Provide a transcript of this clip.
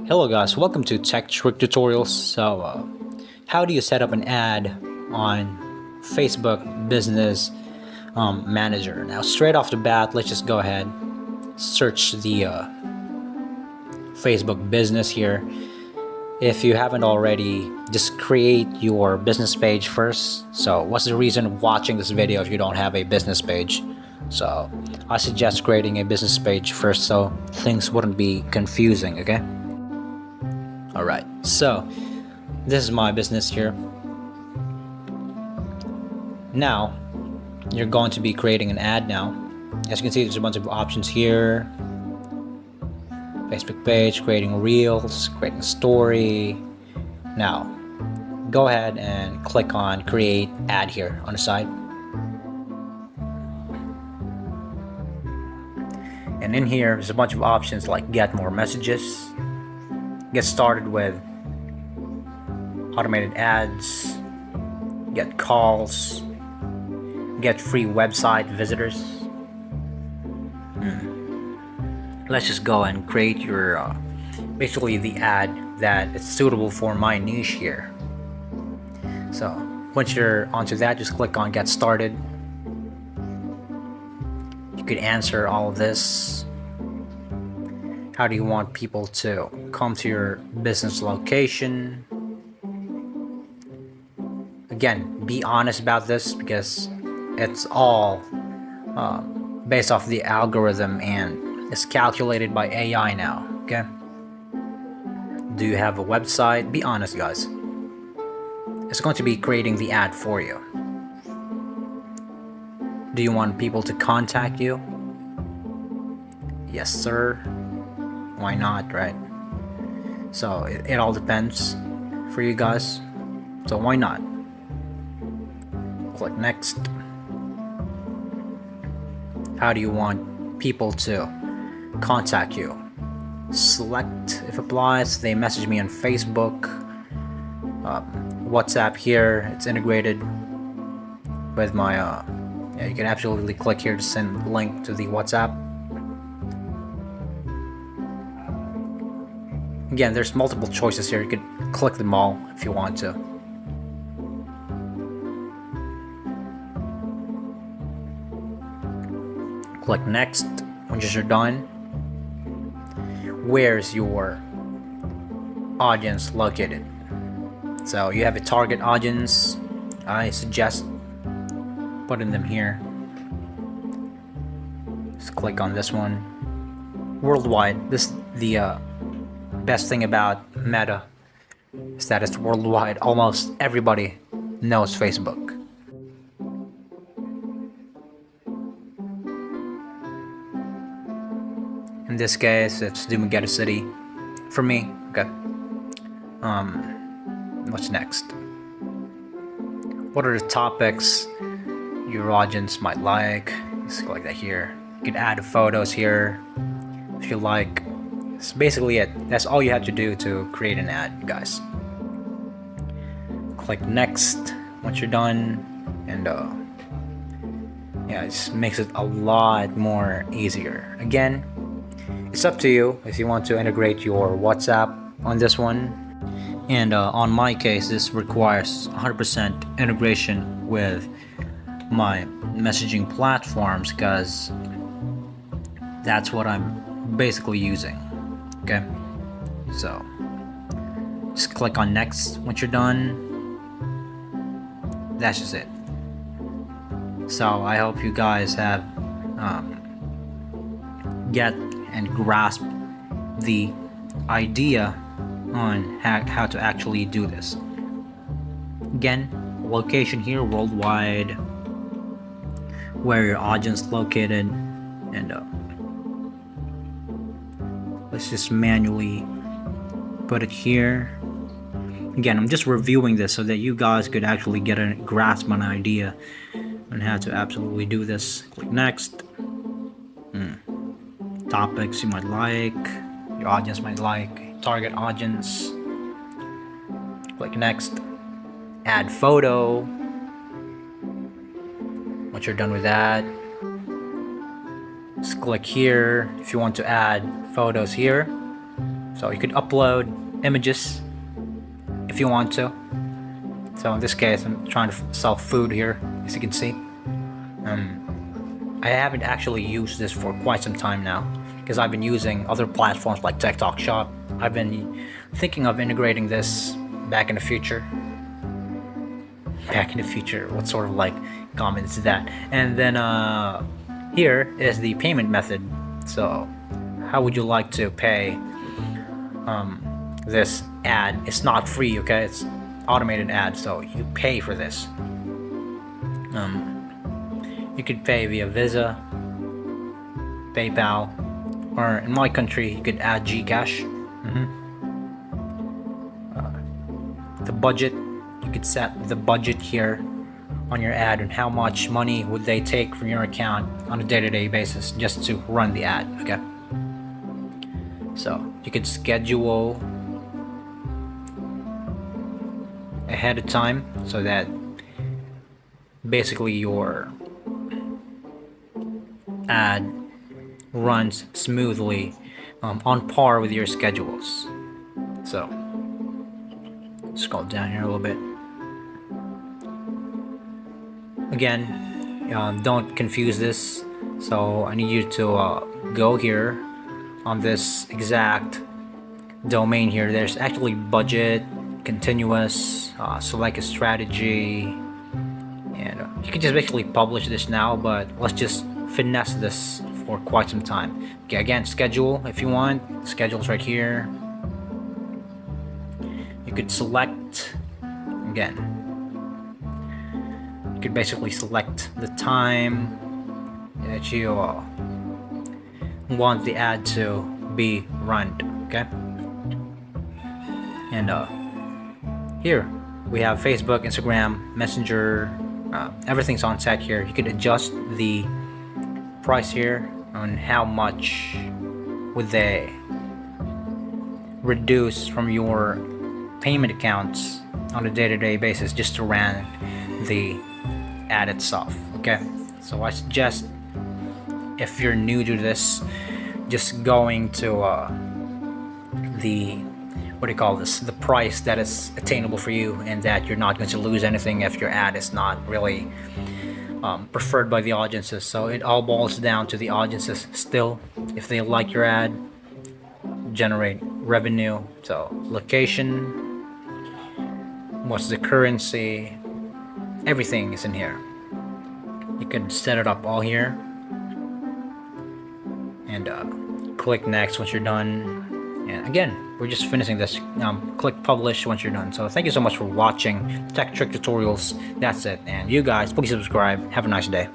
Hello guys, welcome to Tech Trick Tutorials. How do you set up an ad on Facebook Business Manager? Now, straight off the bat, let's just go ahead, search the Facebook Business here. If you haven't already, just create your business page first. So, what's the reason of watching this video if you don't have a business page? So, I suggest creating a business page first so things wouldn't be confusing, okay? Alright, so this is my business here. Now, you're going to be creating an ad now. As you can see, there's a bunch of options here. Facebook page, creating reels, creating story. Now, go ahead and click on create ad here on the side. And in here, there's a bunch of options like get more messages, get started with automated ads, get calls, get free website visitors. Let's just go and create your basically the ad that is suitable for my niche here. So once you're onto that, just click on get started. You could answer all of this. How do you want people to come to your business location? Again, be honest about this because it's all based off the algorithm and it's calculated by AI now, okay? Do you have a website? Be honest, guys. It's going to be creating the ad for you. Do you want people to contact you? Yes, sir. Why not, right? So it all depends for you guys. So why not? Click next. How do you want people to contact you? Select if applies. They message me on Facebook, WhatsApp here. It's integrated with my yeah, you can absolutely click here to send a link to the WhatsApp. Again, there's multiple choices here. You could click them all if you want to. Click next. Once you're done, where's your audience located? So you have a target audience. I suggest putting them here. Just click on this one. Worldwide. This the best thing about Meta is that it's worldwide. Almost everybody knows Facebook. In this case, it's Dumaguete City for me. Okay. What's next? What are the topics your audience might like? Just click that here. You can add photos here if you like. That's basically it. That's all you have to do to create an ad, guys. Click next once you're done, and yeah, it just makes it a lot more easier. Again, it's up to you if you want to integrate your WhatsApp on this one. And on my case, this requires 100% integration with my messaging platforms because that's what I'm basically using. Okay, so just click on next once you're done. That's just it. So I hope you guys have get and grasp the idea on how to actually do this. Again, location here worldwide, where your audience located, and let's just manually put it here. Again, I'm just reviewing this so that you guys could actually get a grasp on an idea on how to absolutely do this. Click next. Topics you might like, your audience might like, target audience. Click next. Add photo. Once you're done with that, Just click here if you want to add photos here. So you could upload images if you want to. So in this case, I'm trying to sell food here, as you can see. I haven't actually used this for quite some time now, because I've been using other platforms like TikTok Shop. I've been thinking of integrating this back in the future. Back in the future, what sort of like comment is that? And then here is the payment method. So how would you like to pay this ad? It's not free, okay? It's automated ad, so you pay for this. You could pay via Visa, PayPal, or in my country you could add Gcash. The budget, you could set the budget here on your ad and how much money would they take from your account on a day-to-day basis just to run the ad, okay? So you could schedule ahead of time so that basically your ad runs smoothly, on par with your schedules. So scroll down here a little bit. Again, don't confuse this. So I need you to go here on this exact domain here. There's actually budget, continuous, select a strategy, and you can just basically publish this now, but let's just finesse this for quite some time. Okay, again, schedule if you want. Schedule's right here. You could select, again, you could basically select the time that you want the ad to be run, okay? And here we have Facebook, Instagram, Messenger, everything's on set here. You could adjust the price here on how much would they reduce from your payment accounts on a day-to-day basis just to run the ad itself, okay? So I suggest, if you're new to this, just going to the, what do you call this, the price that is attainable for you, and that you're not going to lose anything if your ad is not really preferred by the audiences. So it all boils down to the audiences still. If they like your ad, generate revenue. So location, what's the currency, everything is in here. You can set it up all here and click next once you're done. And again, we're just finishing this. Click publish once you're done. So thank you so much for watching Tech Trick Tutorials. That's it. And you guys, please subscribe. Have a nice day.